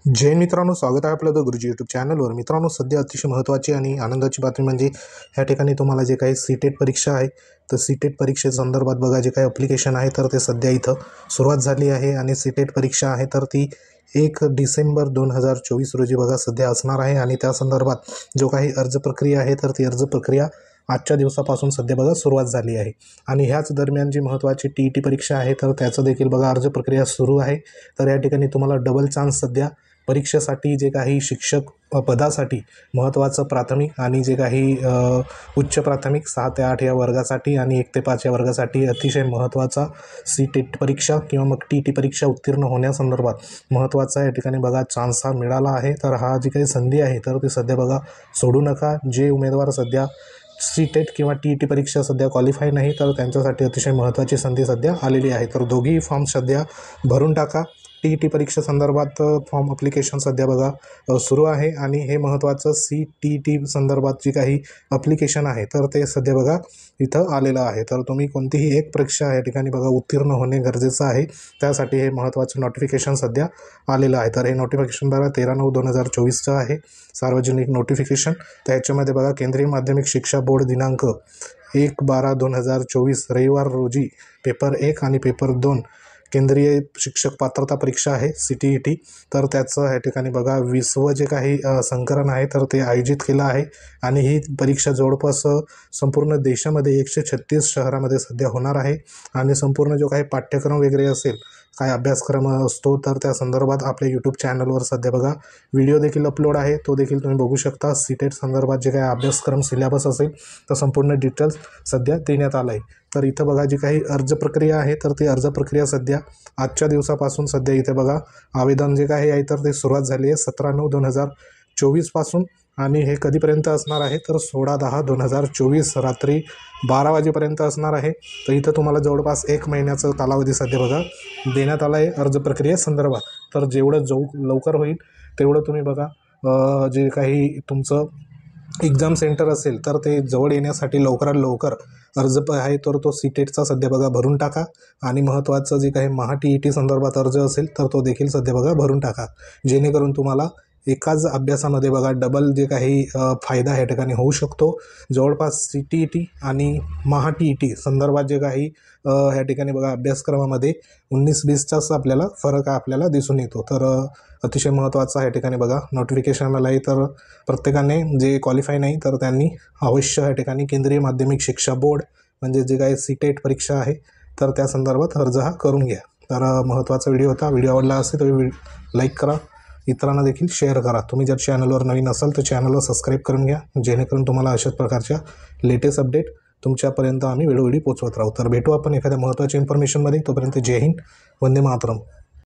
जय मित्रांनो, स्वागत आहे आपलं द गुरुजी यूट्यूब चॅनलवर। मित्रांनो, सध्या अतिशय महत्त्वाची आणि आनंदाची बातमी म्हणजे ह्या ठिकाणी तुम्हाला जे काही सीटेट परीक्षा आहे तर सीटेट परीक्षेसंदर्भात बघा जे काही ॲप्लिकेशन आहे तर ते सध्या इथं सुरुवात झाली आहे आणि सीटेट परीक्षा आहे तर ती 1 डिसेंबर 2024 रोजी बघा सध्या असणार आहे आणि त्या संदर्भात जो काही अर्ज प्रक्रिया आहे तर ती अर्ज प्रक्रिया आजच्या दिवसापासून सध्या बघा सुरुवात झाली आहे आणि ह्याच दरम्यान जी महत्त्वाची TET परीक्षा आहे तर त्याचं देखील बघा अर्ज प्रक्रिया सुरू आहे। तर या ठिकाणी तुम्हाला डबल चान्स सध्या परीक्षेसाठी जे काही शिक्षक पदासाठी महत्त्वाचं प्राथमिक आणि जे काही उच्च प्राथमिक 6 ते 8 या वर्गासाठी आणि 1 ते 5 या वर्गासाठी अतिशय महत्त्वाचा सीटेट परीक्षा किंवा मग TET परीक्षा उत्तीर्ण होण्यासंदर्भात महत्त्वाचा या ठिकाणी बघा चान्स हा मिळाला आहे। तर हा जी काही संधी आहे तर ती सध्या बघा सोडू नका। जे उमेदवार सध्या सीटेट किंवा TET परीक्षा सध्या क्वालिफाय नाही तर त्यांच्यासाठी अतिशय महत्त्वाची संधी सध्या आलेली आहे। तर दोघीही फॉर्म सध्या भरून टाका। TET परीक्षा संदर्भात फॉर्म ॲप्लिकेशन सध्या बघा सुरू आहे आणि हे महत्त्वाचं CTET संदर्भात जी काही ॲप्लिकेशन आहे तर ते सध्या बघा इथं आलेलं आहे। तर तुम्ही कोणतीही एक परीक्षा या ठिकाणी बघा उत्तीर्ण होणे गरजेचं आहे, त्यासाठी हे महत्त्वाचं नोटिफिकेशन सध्या आलेलं आहे। तर हे नोटिफिकेशन बघा 13/9/2024चं आहे, सार्वजनिक नोटिफिकेशन। तर ह्याच्यामध्ये बघा केंद्रीय माध्यमिक शिक्षा बोर्ड दिनांक 1/12/2024 रविवार रोजी पेपर 1 आणि पेपर 2 केंद्रीय शिक्षक पात्रता परीक्षा आहे CTET। तर त्याचं या ठिकाणी बघा 20वं जे काही संकलन आहे तर ते आयोजित केलं आहे आणि ही परीक्षा जवळपास संपूर्ण देशामध्ये 136 शहरामध्ये सध्या होणार आहे आणि संपूर्ण जो काही पाठ्यक्रम वगैरे असेल, काय अभ्यासक्रम असतो तर त्या संदर्भात आपल्या यूट्यूब चॅनलवर सध्या बघा व्हिडिओ देखील अपलोड आहे, तो देखील तुम्ही बघू शकता। सीटेट संदर्भात जे काही अभ्यासक्रम सिलेबस असेल तर संपूर्ण डिटेल्स सध्या देण्यात आलं आहे। तर इथं बघा जी काही अर्ज प्रक्रिया आहे तर ती अर्ज प्रक्रिया सध्या आजच्या दिवसापासून सध्या इथे बघा आवेदन जे काही आहे तर ते सुरुवात झाली आहे 17/9/2024 पासून आणि हे कधीपर्यंत असणार आहे तर 16/10/2024 रात्री 12 वाजेपर्यंत असणार आहे। तर इथं तुम्हाला जवळपास 1 महिन्याचा कालावधी सध्या बघा देण्यात आला आहे अर्ज प्रक्रियेसंदर्भात। तर जेवढं लवकर होईल तेवढं तुम्ही बघा जे काही तुमचं एक्झाम सेंटर असेल तर ते जवळ येण्यासाठी लवकरात लवकर अर्ज आहे तर तो सीटेटचा सध्या बघा भरून टाका आणि महत्त्वाचं जे काही TET संदर्भात अर्ज असेल तर तो देखील सध्या बघा भरून टाका, जेणेकरून तुम्हाला एकाच अभ्यासामध्ये बघा डबल जे काही फायदा या ठिकाणी होऊ शकतो। जवळपास CTET आणि TET संदर्भात जे काही या ठिकाणी बघा अभ्यासक्रमामध्ये 19-20चाच आपल्याला फरक आपल्याला दिसून येतो। तर अतिशय महत्त्वाचा या ठिकाणी बघा नोटिफिकेशन आलं आहे। तर प्रत्येकाने जे क्वालिफाय नाही तर त्यांनी अवश्य या ठिकाणी केंद्रीय माध्यमिक शिक्षा बोर्ड म्हणजे जे काही सीटेट परीक्षा आहे तर त्या संदर्भात अर्ज हा करून घ्या। तर महत्त्वाचा व्हिडिओ होता। व्हिडिओ आवडला असेल तर लाईक करा, इतरांना देखील शेअर करा। तुम्ही जर चॅनलवर नवीन असाल तर चॅनलला सबस्क्राईब करून घ्या, जेणेकरून तुम्हाला अशाच प्रकारच्या लेटेस्ट अपडेट तुमच्यापर्यंत आम्ही वेळोवेळी पोहोचवत राहू। तर भेटू आपण एखाद्या महत्त्वाच्या इन्फॉर्मेशनमध्ये, तोपर्यंत जय हिंद, वंदे मातरम।